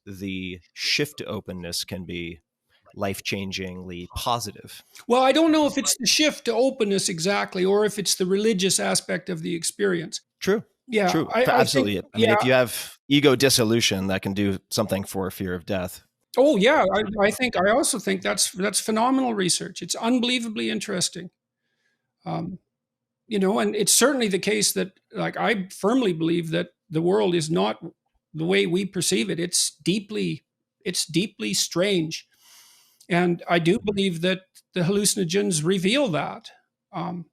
the shift to openness can be life-changingly positive. Well, I don't know if it's the shift to openness exactly, or if it's the religious aspect of the experience. True. Yeah, True. I think, Absolutely. I mean, yeah. if you have ego dissolution, that can do something for fear of death. Oh, yeah. I also think that's phenomenal research. It's unbelievably interesting. Um, and it's certainly the case that, like, I firmly believe that the world is not the way we perceive it. It's deeply strange. And I do believe that the hallucinogens reveal that. Um,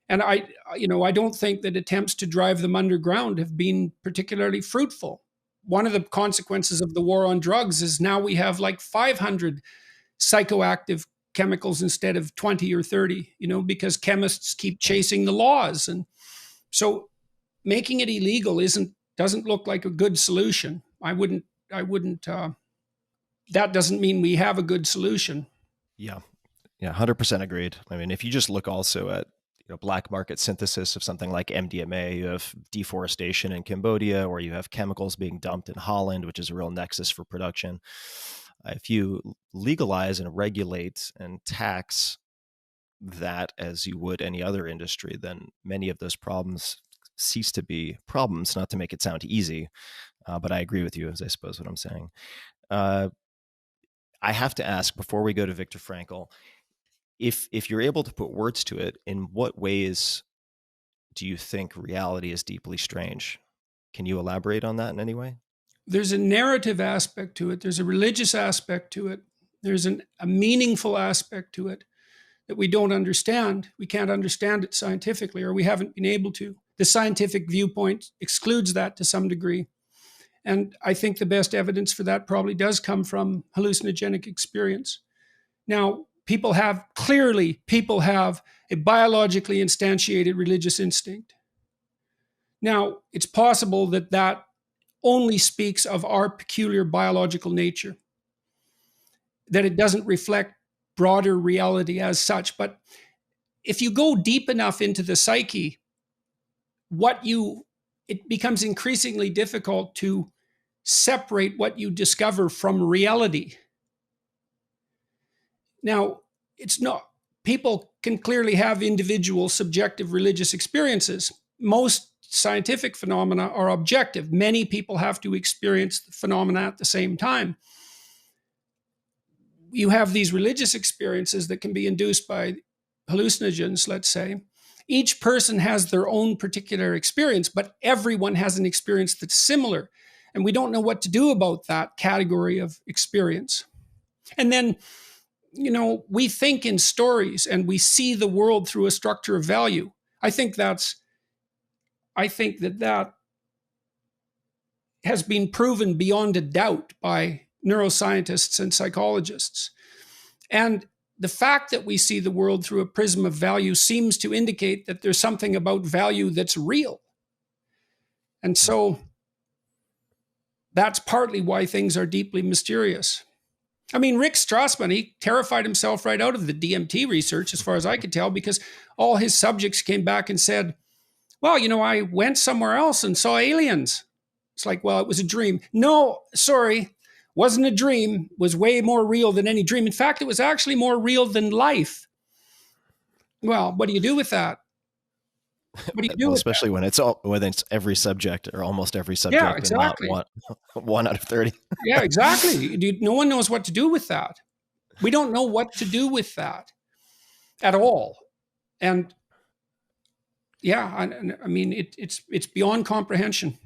and I don't think that attempts to drive them underground have been particularly fruitful. One of the consequences of the war on drugs is now we have like 500 psychoactive chemicals instead of 20 or 30, because chemists keep chasing the laws. And so making it illegal doesn't look like a good solution. I wouldn't, that doesn't mean we have a good solution. Yeah. Yeah. 100% agreed. I mean, if you just look also at, black market synthesis of something like MDMA, you have deforestation in Cambodia, or you have chemicals being dumped in Holland, which is a real nexus for production. If you legalize and regulate and tax that as you would any other industry, then many of those problems cease to be problems, not to make it sound easy. But I agree with you, as I suppose what I'm saying. I have to ask, before we go to Viktor Frankl, if you're able to put words to it, in what ways do you think reality is deeply strange? Can you elaborate on that in any way? There's a narrative aspect to it. There's a religious aspect to it. There's a meaningful aspect to it that we don't understand. We can't understand it scientifically, or we haven't been able to. The scientific viewpoint excludes that to some degree. And I think the best evidence for that probably does come from hallucinogenic experience. Now, people have a biologically instantiated religious instinct. Now, it's possible that only speaks of our peculiar biological nature, that it doesn't reflect broader reality as such. But if you go deep enough into the psyche, it becomes increasingly difficult to separate what you discover from reality. Now, people can clearly have individual subjective religious experiences. Most scientific phenomena are objective. Many people have to experience the phenomena at the same time. You have these religious experiences that can be induced by hallucinogens, let's say. Each person has their own particular experience, but everyone has an experience that's similar. And we don't know what to do about that category of experience. And then, we think in stories and we see the world through a structure of value. I think that has been proven beyond a doubt by neuroscientists and psychologists. And the fact that we see the world through a prism of value seems to indicate that there's something about value that's real. And so that's partly why things are deeply mysterious. I mean, Rick Strassman, he terrified himself right out of the DMT research, as far as I could tell, because all his subjects came back and said, well, I went somewhere else and saw aliens. It's like, well, it was a dream. No, sorry, wasn't a dream. It was way more real than any dream. In fact, it was actually more real than life. Well, what do you do with that? What do you do? Especially when it's every subject, or almost every subject, yeah, exactly. And not one out of 30. Yeah, exactly. No one knows what to do with that. We don't know what to do with that at all. And yeah, I mean, it's beyond comprehension.